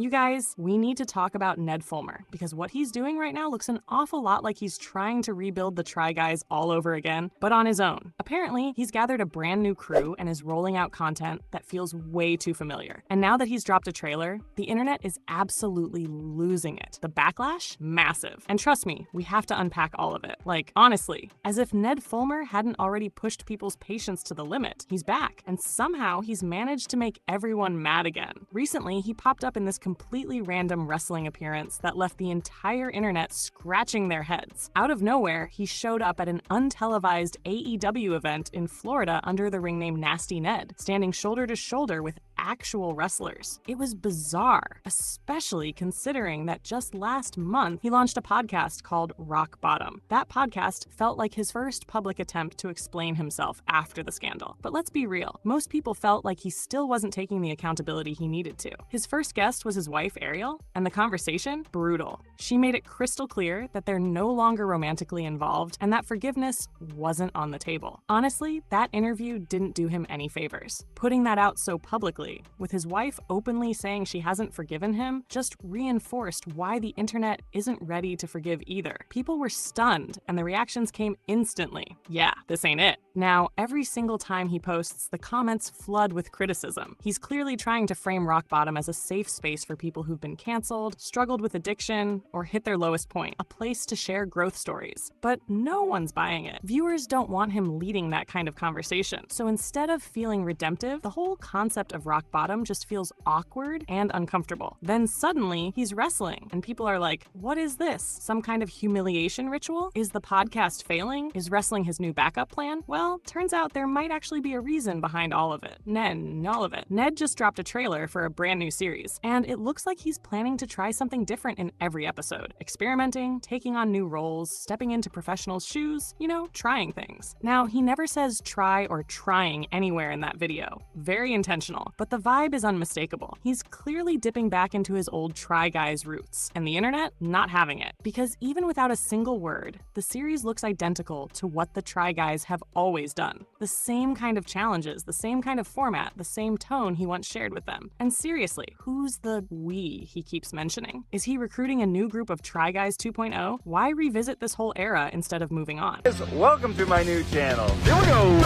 You guys, we need to talk about Ned Fulmer, because what he's doing right now looks an awful lot like he's trying to rebuild the Try Guys all over again, but on his own. Apparently, he's gathered a brand new crew and is rolling out content that feels way too familiar. And now that he's dropped a trailer, the internet is absolutely losing it. The backlash? Massive. And trust me, we have to unpack all of it. Like, honestly, as if Ned Fulmer hadn't already pushed people's patience to the limit. He's back, and somehow he's managed to make everyone mad again. Recently, he popped up in this completely random wrestling appearance that left the entire internet scratching their heads. Out of nowhere, he showed up at an untelevised AEW event in Florida under the ring name Nasty Ned, standing shoulder to shoulder with actual wrestlers. It was bizarre, especially considering that just last month, he launched a podcast called Rock Bottom. That podcast felt like his first public attempt to explain himself after the scandal. But let's be real, most people felt like he still wasn't taking the accountability he needed to. His first guest was his wife, Ariel, and the conversation, brutal. She made it crystal clear that they're no longer romantically involved and that forgiveness wasn't on the table. Honestly, that interview didn't do him any favors. Putting that out so publicly, with his wife openly saying she hasn't forgiven him, just reinforced why the internet isn't ready to forgive either. People were stunned, and the reactions came instantly. Yeah, this ain't it. Now, every single time he posts, the comments flood with criticism. He's clearly trying to frame Rock Bottom as a safe space for people who've been canceled, struggled with addiction, or hit their lowest point, a place to share growth stories. But no one's buying it. Viewers don't want him leading that kind of conversation. So instead of feeling redemptive, the whole concept of Rock Bottom just feels awkward and uncomfortable. Then suddenly, he's wrestling, and people are like, what is this? Some kind of humiliation ritual? Is the podcast failing? Is wrestling his new backup plan? Well, turns out there might actually be a reason behind all of it. Ned just dropped a trailer for a brand new series, and it looks like he's planning to try something different in every episode. Experimenting, taking on new roles, stepping into professionals' shoes, trying things. Now, he never says try or trying anywhere in that video. Very intentional, but the vibe is unmistakable. He's clearly dipping back into his old Try Guys roots, and the internet not having it. Because even without a single word, the series looks identical to what the Try Guys have always done. The same kind of challenges, the same kind of format, the same tone he once shared with them. And seriously, who's the we he keeps mentioning? Is he recruiting a new group of Try Guys 2.0? Why revisit this whole era instead of moving on? Welcome to my new channel. Here we go!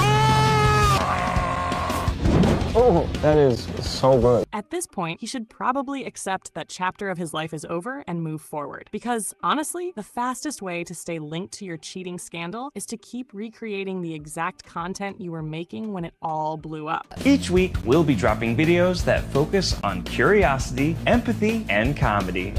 Oh, that is so good. At this point, he should probably accept that chapter of his life is over and move forward. Because honestly, the fastest way to stay linked to your cheating scandal is to keep recreating the exact content you were making when it all blew up. Each week, we'll be dropping videos that focus on curiosity, empathy, and comedy.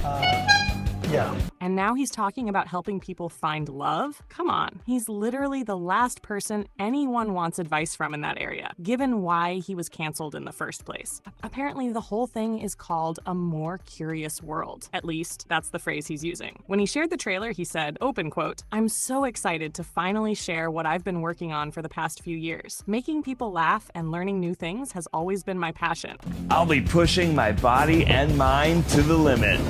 Yeah. And now he's talking about helping people find love? Come on. He's literally the last person anyone wants advice from in that area, given why he was canceled in the first place. Apparently, the whole thing is called a more curious world. At least, that's the phrase he's using. When he shared the trailer, he said, open quote, "I'm so excited to finally share what I've been working on for the past few years. Making people laugh and learning new things has always been my passion. I'll be pushing my body and mind to the limit."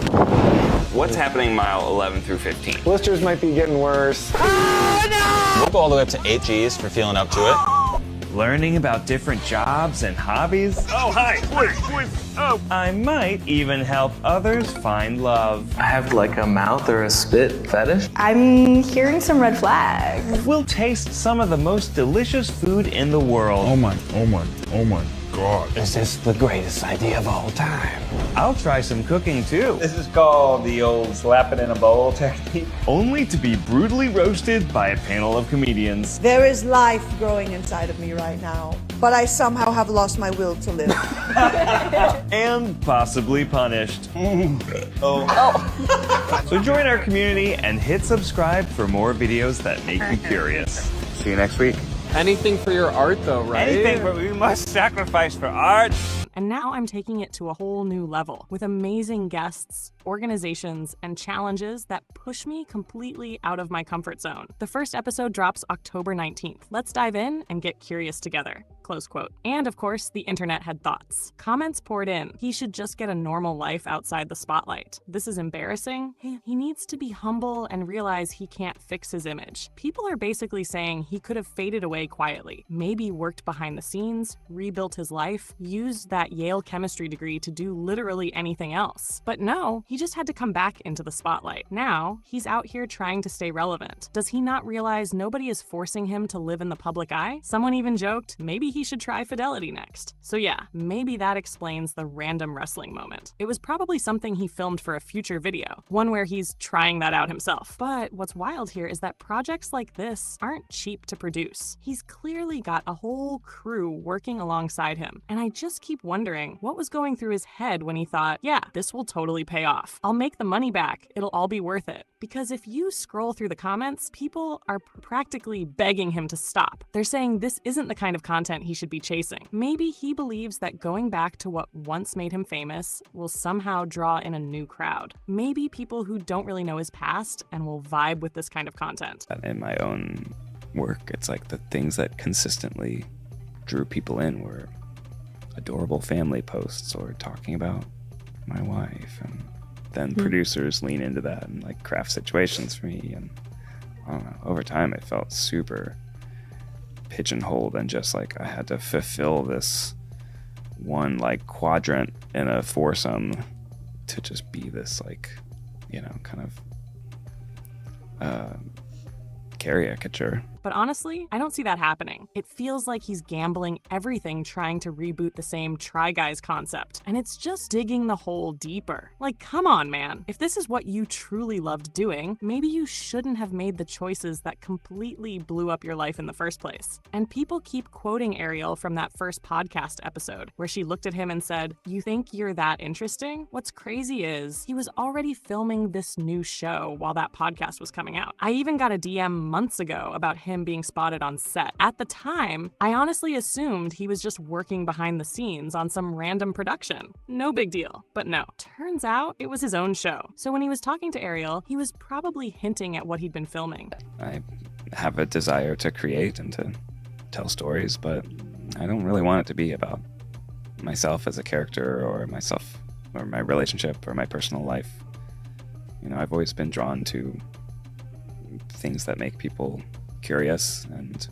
What's happening mile 11 through 15? Blisters might be getting worse. We'll go all the way up to 8 Gs for feeling up to it. Learning about different jobs and hobbies. Oh, hi. Wait. Oh. I might even help others find love. I have like a mouth or a spit fetish. I'm hearing some red flags. We'll taste some of the most delicious food in the world. Oh my God. Is this the greatest idea of all time? I'll try some cooking too. This is called the old slap it in a bowl technique. Only to be brutally roasted by a panel of comedians. There is life growing inside of me right now, but I somehow have lost my will to live. And possibly punished. So join our community and hit subscribe for more videos that make you curious. See you next week. Anything for your art, though, right? Anything, but we must sacrifice for art. And now I'm taking it to a whole new level with amazing guests, organizations, and challenges that push me completely out of my comfort zone. The first episode drops October 19th. Let's dive in and get curious together. Close quote. And of course, the internet had thoughts. Comments poured in. He should just get a normal life outside the spotlight. This is embarrassing. He needs to be humble and realize he can't fix his image. People are basically saying he could have faded away quietly, maybe worked behind the scenes, rebuilt his life, used that that Yale chemistry degree to do literally anything else. But no, he just had to come back into the spotlight. Now, he's out here trying to stay relevant. Does he not realize nobody is forcing him to live in the public eye? Someone even joked, maybe he should try fidelity next. So yeah, maybe that explains the random wrestling moment. It was probably something he filmed for a future video, one where he's trying that out himself. But what's wild here is that projects like this aren't cheap to produce. He's clearly got a whole crew working alongside him, and I just keep wondering what was going through his head when he thought, yeah, this will totally pay off. I'll make the money back. It'll all be worth it. Because if you scroll through the comments, people are practically begging him to stop. They're saying this isn't the kind of content he should be chasing. Maybe he believes that going back to what once made him famous will somehow draw in a new crowd. Maybe people who don't really know his past and will vibe with this kind of content. In my own work, it's like the things that consistently drew people in were adorable family posts or talking about my wife, and then producers lean into that and like craft situations for me, and I don't know, over time it felt super pigeonholed and just like I had to fulfill this one like quadrant in a foursome to just be this like, you know, kind of caricature. But honestly, I don't see that happening. It feels like he's gambling everything trying to reboot the same Try Guys concept, and it's just digging the hole deeper. Like, come on, man. If this is what you truly loved doing, maybe you shouldn't have made the choices that completely blew up your life in the first place. And people keep quoting Ariel from that first podcast episode, where she looked at him and said, "You think you're that interesting?" What's crazy is he was already filming this new show while that podcast was coming out. I even got a DM months ago about him being spotted on set. At the time, I honestly assumed he was just working behind the scenes on some random production. No big deal. But no, turns out it was his own show. So when he was talking to Ariel, he was probably hinting at what he'd been filming. I have a desire to create and to tell stories, but I don't really want it to be about myself as a character or myself or my relationship or my personal life. You know, I've always been drawn to things that make people curious and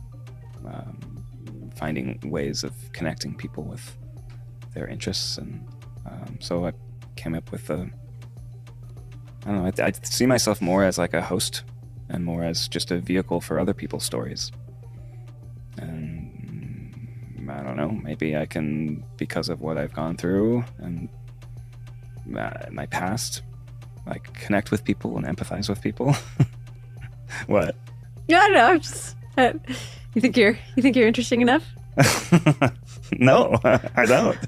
finding ways of connecting people with their interests, and so I came up with I don't know, I see myself more as like a host and more as just a vehicle for other people's stories. And I don't know, maybe I can, because of what I've gone through and my past, like connect with people and empathize with people. What? No, I don't know. I'm just. You think you're interesting enough? No, I don't.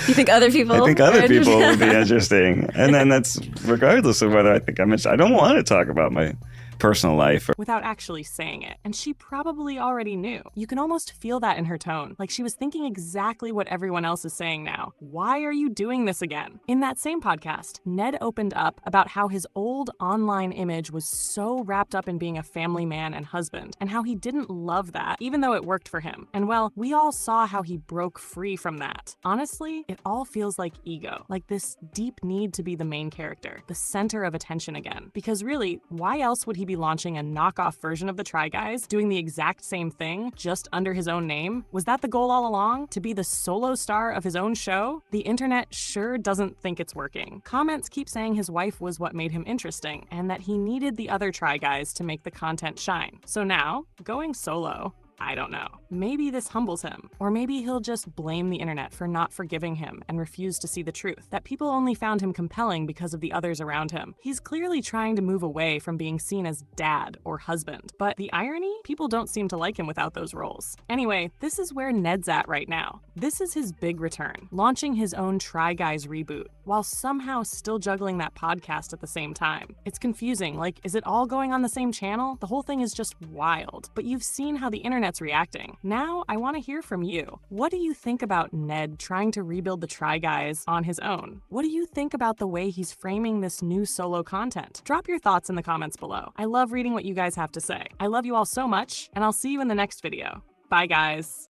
You think other people? I think other people would be interesting, and then that's regardless of whether I think I'm interesting. I don't want to talk about my personal life. Without actually saying it. And she probably already knew. You can almost feel that in her tone. Like she was thinking exactly what everyone else is saying now. Why are you doing this again? In that same podcast, Ned opened up about how his old online image was so wrapped up in being a family man and husband, and how he didn't love that, even though it worked for him. And well, we all saw how he broke free from that. Honestly, it all feels like ego, like this deep need to be the main character, the center of attention again. Because really, why else would he be launching a knockoff version of the Try Guys, doing the exact same thing, just under his own name? Was that the goal all along? To be the solo star of his own show? The internet sure doesn't think it's working. Comments keep saying his wife was what made him interesting, and that he needed the other Try Guys to make the content shine. So now, going solo, I don't know. Maybe this humbles him. Or maybe he'll just blame the internet for not forgiving him and refuse to see the truth, that people only found him compelling because of the others around him. He's clearly trying to move away from being seen as dad or husband. But the irony? People don't seem to like him without those roles. Anyway, this is where Ned's at right now. This is his big return, launching his own Try Guys reboot, while somehow still juggling that podcast at the same time. It's confusing, like, is it all going on the same channel? The whole thing is just wild. But you've seen how the internet's reacting. Now, I want to hear from you. What do you think about Ned trying to rebuild the Try Guys on his own? What do you think about the way he's framing this new solo content? Drop your thoughts in the comments below. I love reading what you guys have to say. I love you all so much, and I'll see you in the next video. Bye, guys.